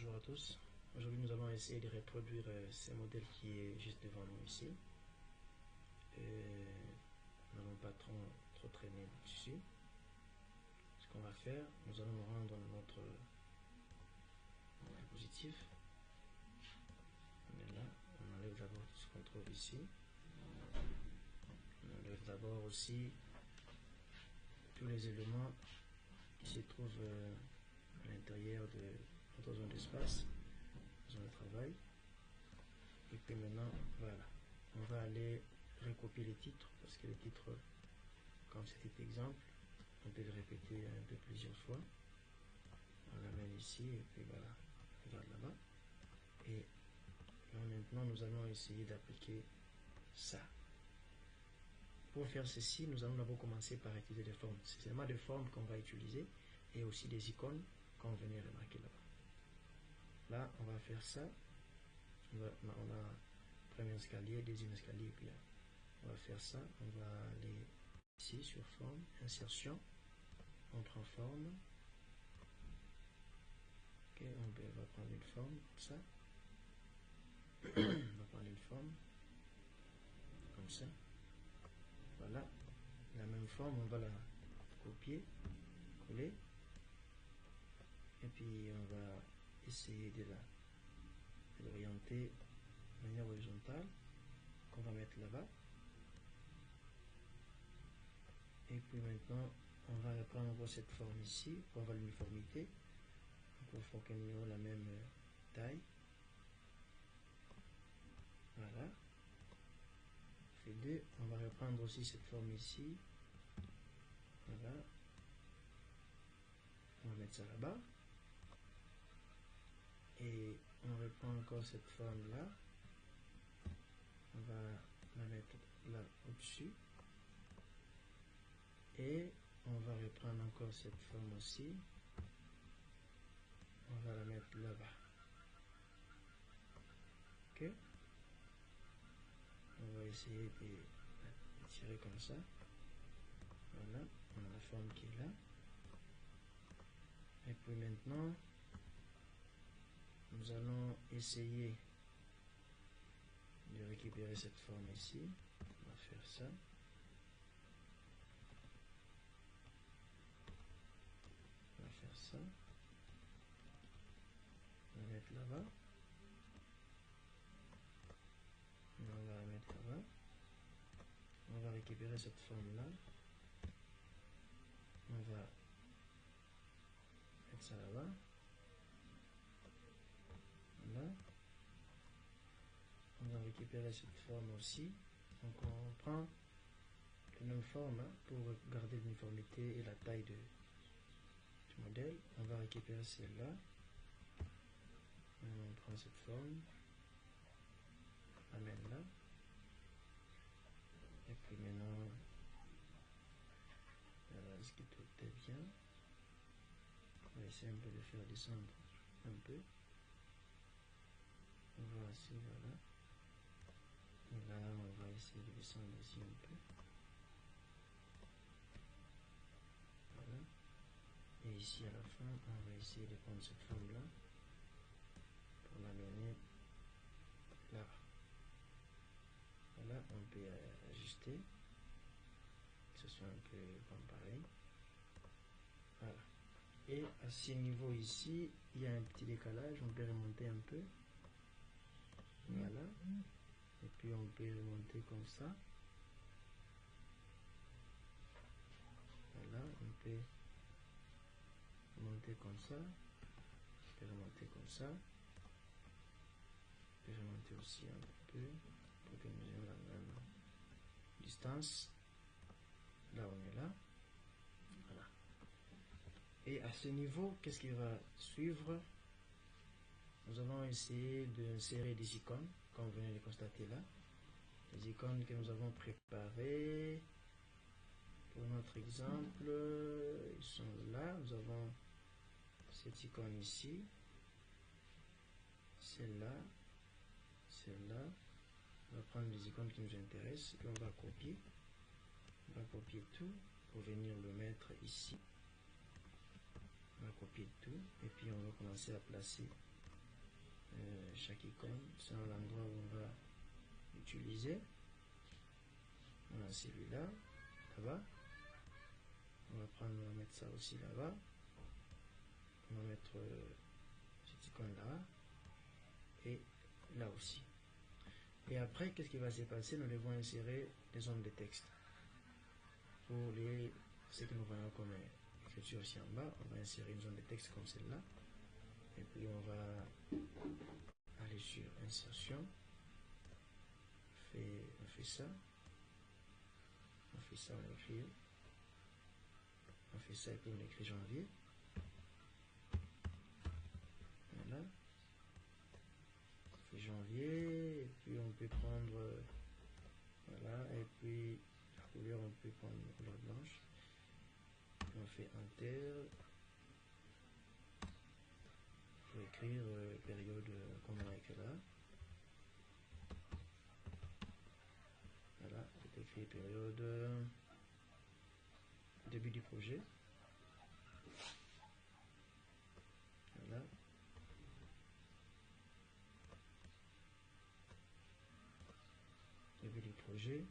Bonjour à tous. Aujourd'hui nous allons essayer de reproduire ce modèle qui est juste devant nous ici. Nous n'allons pas trop traîner dessus. Ce qu'on va faire, nous allons nous rendre dans notre diapositive. On est là, on enlève d'abord tout ce qu'on trouve ici. On enlève d'abord aussi tous les éléments qui se trouvent à l'intérieur de notre zone d'espace, zone de travail. Et puis maintenant, voilà, on va aller recopier les titres, parce que les titres, comme c'était exemple, on peut le répéter un peu plusieurs fois. On l'amène ici, et puis voilà, on regarde là-bas. Et là maintenant, nous allons essayer d'appliquer ça. Pour faire ceci, nous allons d'abord commencer par utiliser des formes. C'est seulement des formes qu'on va utiliser, et aussi des icônes qu'on venait remarquer là-bas. Là, on va faire ça. On a premier escalier, deuxième escalier, puis là, on va faire ça. On va aller ici sur forme, insertion, on prend forme. Ok, on va prendre une forme comme ça. On va prendre une forme comme ça. Voilà, la même forme, on va la copier, coller, et puis on va essayer de l'orienter de manière horizontale, qu'on va mettre là-bas. Et puis maintenant, on va reprendre cette forme ici, pour avoir l'uniformité. Donc il faut que nous ayons la même taille. Voilà. Fait 2. On va reprendre aussi cette forme ici. Voilà. On va mettre ça là-bas. Et on reprend encore cette forme là. On va la mettre là au-dessus. Et on va reprendre encore cette forme aussi. On va la mettre là-bas. Ok. On va essayer de tirer comme ça. Voilà. On a la forme qui est là. Et puis maintenant, nous allons essayer de récupérer cette forme ici. On va faire ça. On va faire ça. On va mettre là-bas. On va la mettre là-bas. On va récupérer cette forme-là. On va mettre ça là-bas. Voilà. On va récupérer cette forme aussi. Donc on prend la même forme pour garder l'uniformité et la taille du modèle. On va récupérer celle-là. On prend cette forme. On l'amène là. Et puis maintenant, voilà, ce qui tout est bien. On va essayer un peu de faire descendre un peu. On va ici, voilà. Et là, on va essayer de descendre ici un peu. Voilà. Et ici, à la fin, on va essayer de prendre cette forme-là pour l'amener là. Voilà, on peut ajuster, que ce soit un peu comme pareil. Voilà. Et à ce niveau ici, il y a un petit décalage, on peut remonter un peu. Voilà. Et puis on peut remonter comme ça. Voilà, on peut remonter comme ça. On peut remonter comme ça. On peut remonter aussi un peu pour que nous ayons la même distance. Là, on est là. Voilà. Et à ce niveau, qu'est-ce qui va suivre? Nous allons essayer d'insérer des icônes, comme vous venez de constater là. Les icônes que nous avons préparées. Pour notre exemple, ils sont là. Nous avons cette icône ici. Celle-là. Celle-là. On va prendre les icônes qui nous intéressent et puis on va copier. On va copier tout pour venir le mettre ici. On va copier tout et puis on va commencer à placer chaque icône, c'est l'endroit où on va utiliser. Voilà, celui-là, là-bas. On va mettre ça aussi là-bas. On va mettre cette icône là et là aussi. Et après, qu'est-ce qui va se passer? Nous devons insérer des zones de texte. Pour ce que nous voyons comme écriture ici en bas, on va insérer une zone de texte comme celle-là. Et puis on va aller sur insertion. On fait ça. On fait ça, on écrit. On fait ça et puis on écrit janvier. Voilà. On fait janvier. Et puis on peut prendre. Voilà. Et puis la couleur, on peut prendre une couleur blanche. Puis on fait enter. Pour écrire période comme on a écrit là. Voilà. C'est écrit période début du projet. Voilà. Début du projet.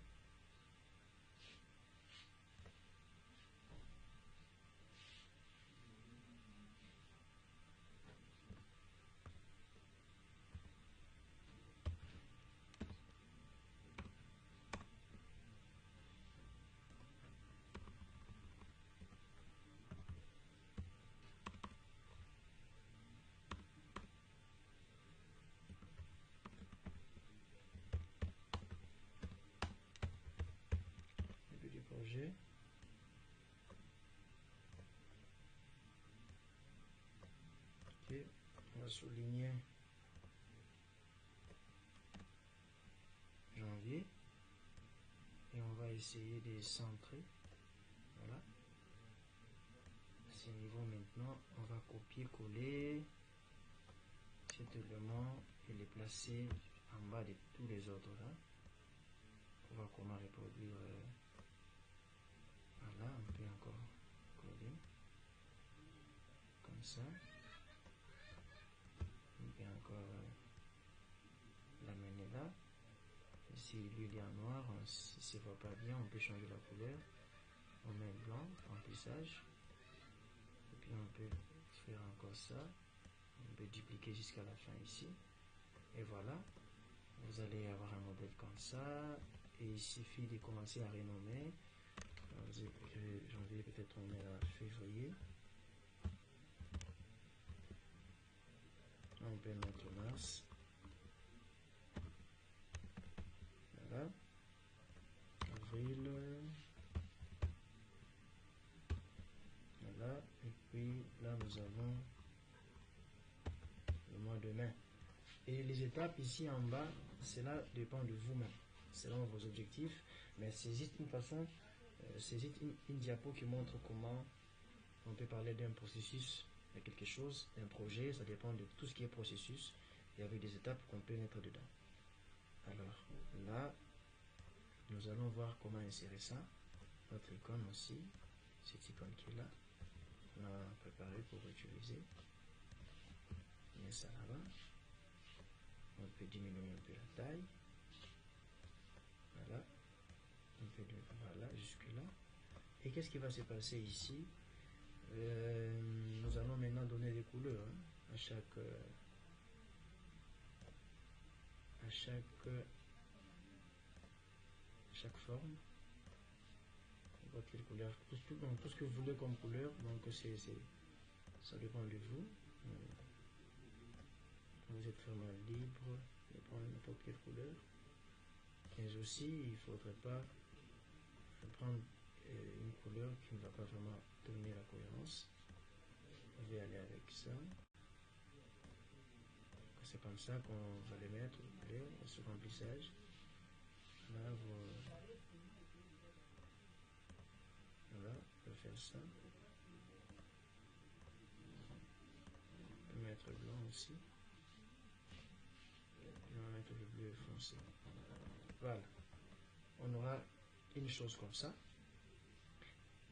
Début du projet. Ok. On va souligner janvier. Et on va essayer de centrer. Voilà. À ce niveau maintenant, on va copier-coller cet élément et le placer en bas de tous les autres là. On va voir comment reproduire. Voilà, on peut encore coller comme ça. On peut encore l'amener là. Si lui il est en noir, si ça ne va pas bien, on peut changer la couleur. On met blanc, remplissage. Et puis on peut faire encore ça. On peut dupliquer jusqu'à la fin ici. Et voilà. Vous allez avoir un modèle comme ça. Et il suffit de commencer à renommer. Janvier, peut-être on met à février. On peut mettre mars. Voilà. Avril. Voilà. Et puis là, nous avons le mois de mai. Et les étapes ici en bas, cela dépend de vous-même, selon vos objectifs. Mais c'est juste une façon, c'est juste une diapo qui montre comment on peut parler d'un processus, de quelque chose, d'un projet. Ça dépend de tout ce qui est processus. Et avec des étapes qu'on peut mettre dedans. Alors là, nous allons voir comment insérer ça. Notre icône aussi, cette icône qui est là, on a préparé pour utiliser. On met ça là-bas. On peut diminuer un peu la taille. Voilà. On peut voilà, jusque là. Et qu'est-ce qui va se passer ici? Nous allons maintenant donner des couleurs à chaque forme. Quelle couleur, tout ce que vous voulez comme couleur, donc ça dépend de vous. Vous êtes vraiment libre de prendre n'importe quelle couleur. Mais aussi, il ne faudrait pas prendre une couleur qui ne va pas vraiment donner la cohérence. Je vais aller avec ça. C'est comme ça qu'on va les mettre, les couleurs, ce remplissage. Là, voilà, on peut faire ça. On peut mettre le blanc aussi. Et on va mettre le bleu foncé. Voilà. On aura une chose comme ça.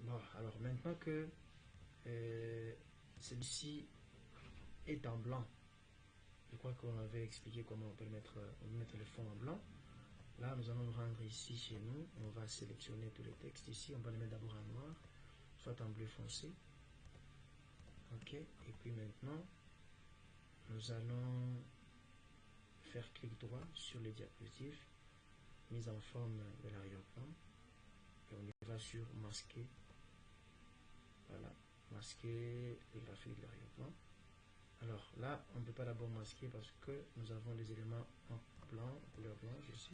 Bon, alors maintenant que celui-ci est en blanc, Je crois qu'on avait expliqué comment on peut mettre le fond en blanc. Là, nous allons nous rendre ici chez nous. On va sélectionner tous les textes ici. On va les mettre d'abord en noir, soit en bleu foncé. Ok. Et puis maintenant, nous allons faire clic droit sur les diapositives, mise en forme de l'arrière-plan. Et on va sur masquer. Voilà. Masquer les graphiques de l'arrière-plan. Alors là, on ne peut pas d'abord masquer parce que nous avons des éléments en blanc, couleur blanche ici.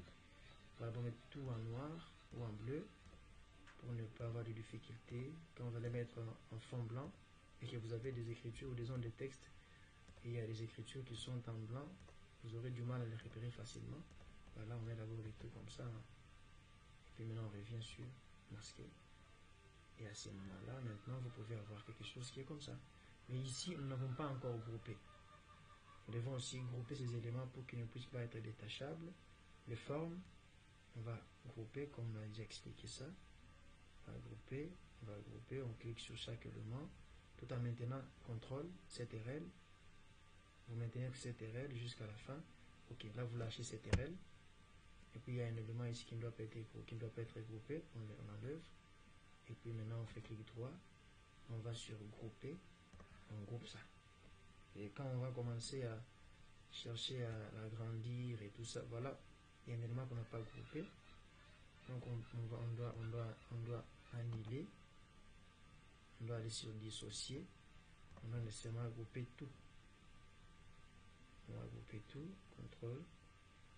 On va d'abord mettre tout en noir ou en bleu pour ne pas avoir de difficultés. Quand on va les mettre en fond blanc et que vous avez des écritures ou des zones de texte et il y a des écritures qui sont en blanc, vous aurez du mal à les repérer facilement. Voilà, on met d'abord les trucs comme ça. Et puis maintenant, on revient sur masquer. Et à ce moment-là, maintenant, vous pouvez avoir quelque chose qui est comme ça. Mais ici, nous n'avons pas encore groupé. Nous devons aussi grouper ces éléments pour qu'ils ne puissent pas être détachables. Les formes, on va grouper comme on a déjà expliqué ça. On va grouper, on clique sur chaque élément, tout en maintenant CTRL, CTRL. Vous maintenez CTRL jusqu'à la fin. Ok, là vous lâchez CTRL. Et puis il y a un élément ici qui ne doit pas être groupé, on enlève. Et puis maintenant on fait clic droit, on va sur grouper, on groupe ça. Et quand on va commencer à chercher à l'agrandir et tout ça, voilà, il y a un élément qu'on n'a pas groupé. Donc on doit annuler, on doit aller sur dissocier, on doit nécessairement grouper tout. On va grouper tout, contrôle,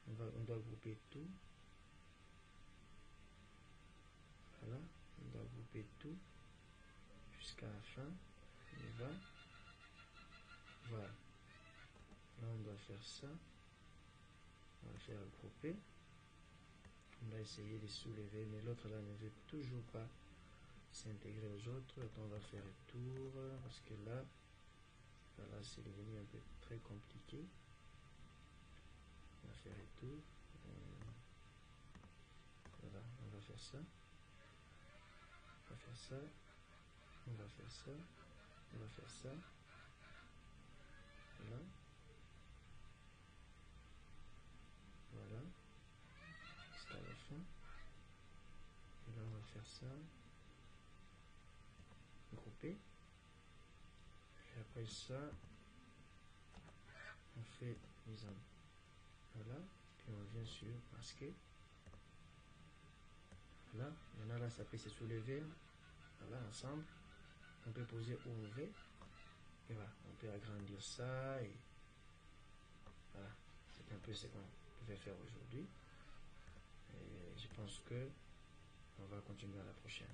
on doit grouper tout. Voilà, on doit grouper tout jusqu'à la fin. On va, voilà. Là on doit faire ça. On va faire grouper. On va essayer de soulever, mais l'autre là ne veut toujours pas s'intégrer aux autres. Donc on va faire un tour parce que là, voilà, c'est devenu un peu très compliqué. On va faire un tour. Voilà, on va faire ça. On va faire ça. On va faire ça. On va faire ça. Voilà. Voilà. Jusqu'à la fin. Et là, on va faire ça. Grouper. Et après ça, on fait mise en. Voilà. Puis on vient sur masquer. Voilà. Maintenant, là, ça peut se soulever. Voilà, ensemble. On peut poser où on veut. Et voilà, on peut agrandir ça. Et voilà, c'est un peu ce qu'on pouvait faire aujourd'hui. Et je pense que on va continuer à la prochaine.